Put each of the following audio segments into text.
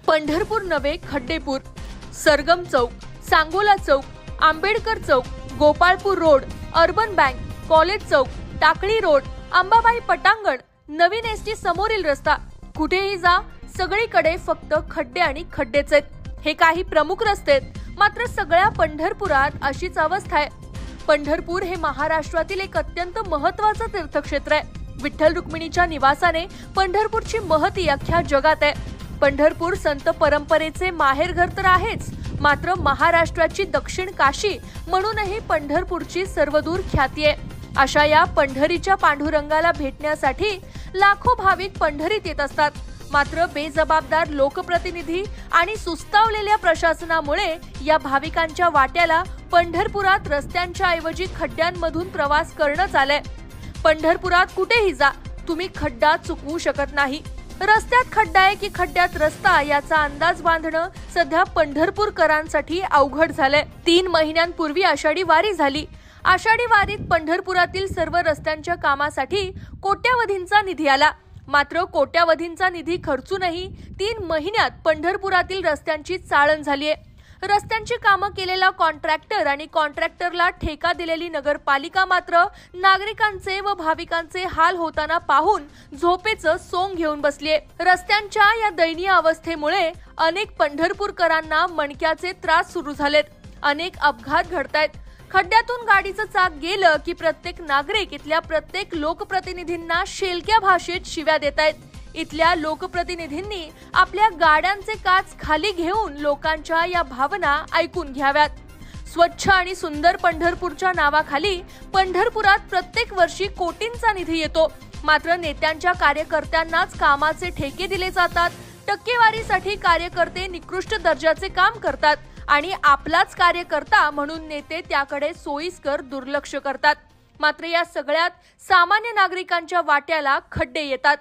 पंढरपूर नवे Khaddepur, Sargam Chowk, Sangola Chowk, Ambedkar Chowk, Gopalpur road, urban bank, college Chowk, Takli road, Ambabai पटांगण, नवीन एसटी समोरील रस्ता, कुठेही जा सगळीकडे फक्त खड्डे आणि खड्डेच आहेत। हे काही प्रमुख रस्ते आहेत, मात्र सगळ्या पंढरपुरात अशीच अवस्था आहे। पंढरपूर हे महाराष्ट्रातील एक अत्यंत महत्त्वाचं तीर्थक्षेत्र आहे। विठ्ठल रुक्मिणीच्या निवासाने पंढरपूरची महती अख्ख्या जगात आहे। पंढरपूर संत परंपरेचे माहेरघर तर आहेच, मात्र महाराष्ट्राची दक्षिण काशी म्हणूनही पंढरपूरची सर्वदूर ख्याती आहे। अशा या पंढरीच्या पांडुरंगाला भेटण्यासाठी लाखो भाविक पंढरीत येत असतात, मात्र बेजबाबदार लोकप्रतिनिधी आणि सुस्तावलेल्या प्रशासनामुळे या भाविकांच्या वाट्याला पंढरपुरात रस्त्यांच्या ऐवजी खड्ड्यांमधून प्रवास करणं आलंय। पंढरपुरात कुठेही जा तुम्ही खड्डा चुकवू शकत नाही। रस्त्यात खड्डा आहे की खड्ड्यात रस्ता याचा अंदाज बांधणं सध्या पंढरपूरकरांसाठी अवघड झालंय। 3 महिन्यांपूर्वी आषाढी वारी झाली। आषाढी वारीत पंढरपुरातील सर्व रस्त्यांच्या कामासाठी कोट्यावधींचा निधी आला, मात्र कोट्यावधींचा निधी खर्चूनही 3 महिन्यात पंढरपुरातील रस्त्यांची चाळण झालीय। रस्त्यांची कामं केलेला कॉन्ट्रॅक्टर आणि कॉन्ट्रॅक्टरला ठेका दिलेली नगरपालिका मात्र नागरिकांचे व भाविकांचे हाल होताना पाहून झोपेचं सोंग घेऊन बसलीये। रस्त्यांच्या या दयनीय अवस्थेमुळे अनेक पंढरपूरकरांना मणक्याचे त्रास सुरू झालेत। अनेक अपघात घडतायत। खड्ड्यातून गाडीचं चाक गेलं की प्रत्येक नागरिक इथल्या प्रत्येक लोकप्रतिनिधींना शेलक्या भाषेत शिव्या देतायत। इथल्या लोकप्रतिनिधींनी आपल्या गाड्यांचे काच खाली घेऊन लोकांच्या या भावना ऐकून घ्याव्यात। स्वच्छ आणि सुंदर पंढरपूरच्या नावाखाली पंढरपुरात प्रत्येक वर्षी कोटींचा निधी येतो, मात्र नेत्यांच्या कार्यकर्त्यांनाच कामाचे ठेके दिले जातात। टक्केवारीसाठी कार्यकर्ते निकृष्ट दर्जाचे काम करतात आणि आपलाच कार्यकर्ता म्हणून नेते त्याकडे सोयीस्कर दुर्लक्ष करतात। मात्र या सगळ्यात सामान्य नागरिकांच्या वाट्याला खड्डे येतात।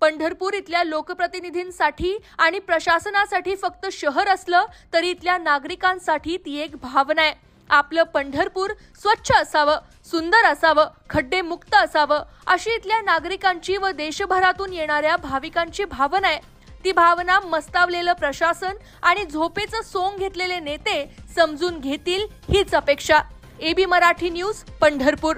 पंढरपूर इथल्या लोकप्रतिनिधींसाठी आणि प्रशासनासाठी फक्त शहर असलं तरी इथल्या नागरिकांसाठी ती एक भावना आहे। आपलं पंढरपूर स्वच्छ असावं, सुंदर असावं, खड्डे मुक्त असावं अशी इथल्या नागरिकांची व देशभरातून येणाऱ्या भाविकांची भावना आहे। ती भावना मस्तावलेलं प्रशासन आणि झोपेचं सोंग घेतलेले नेते समजून घेतील हीच अपेक्षा। AB Marathi news, Pandharpur.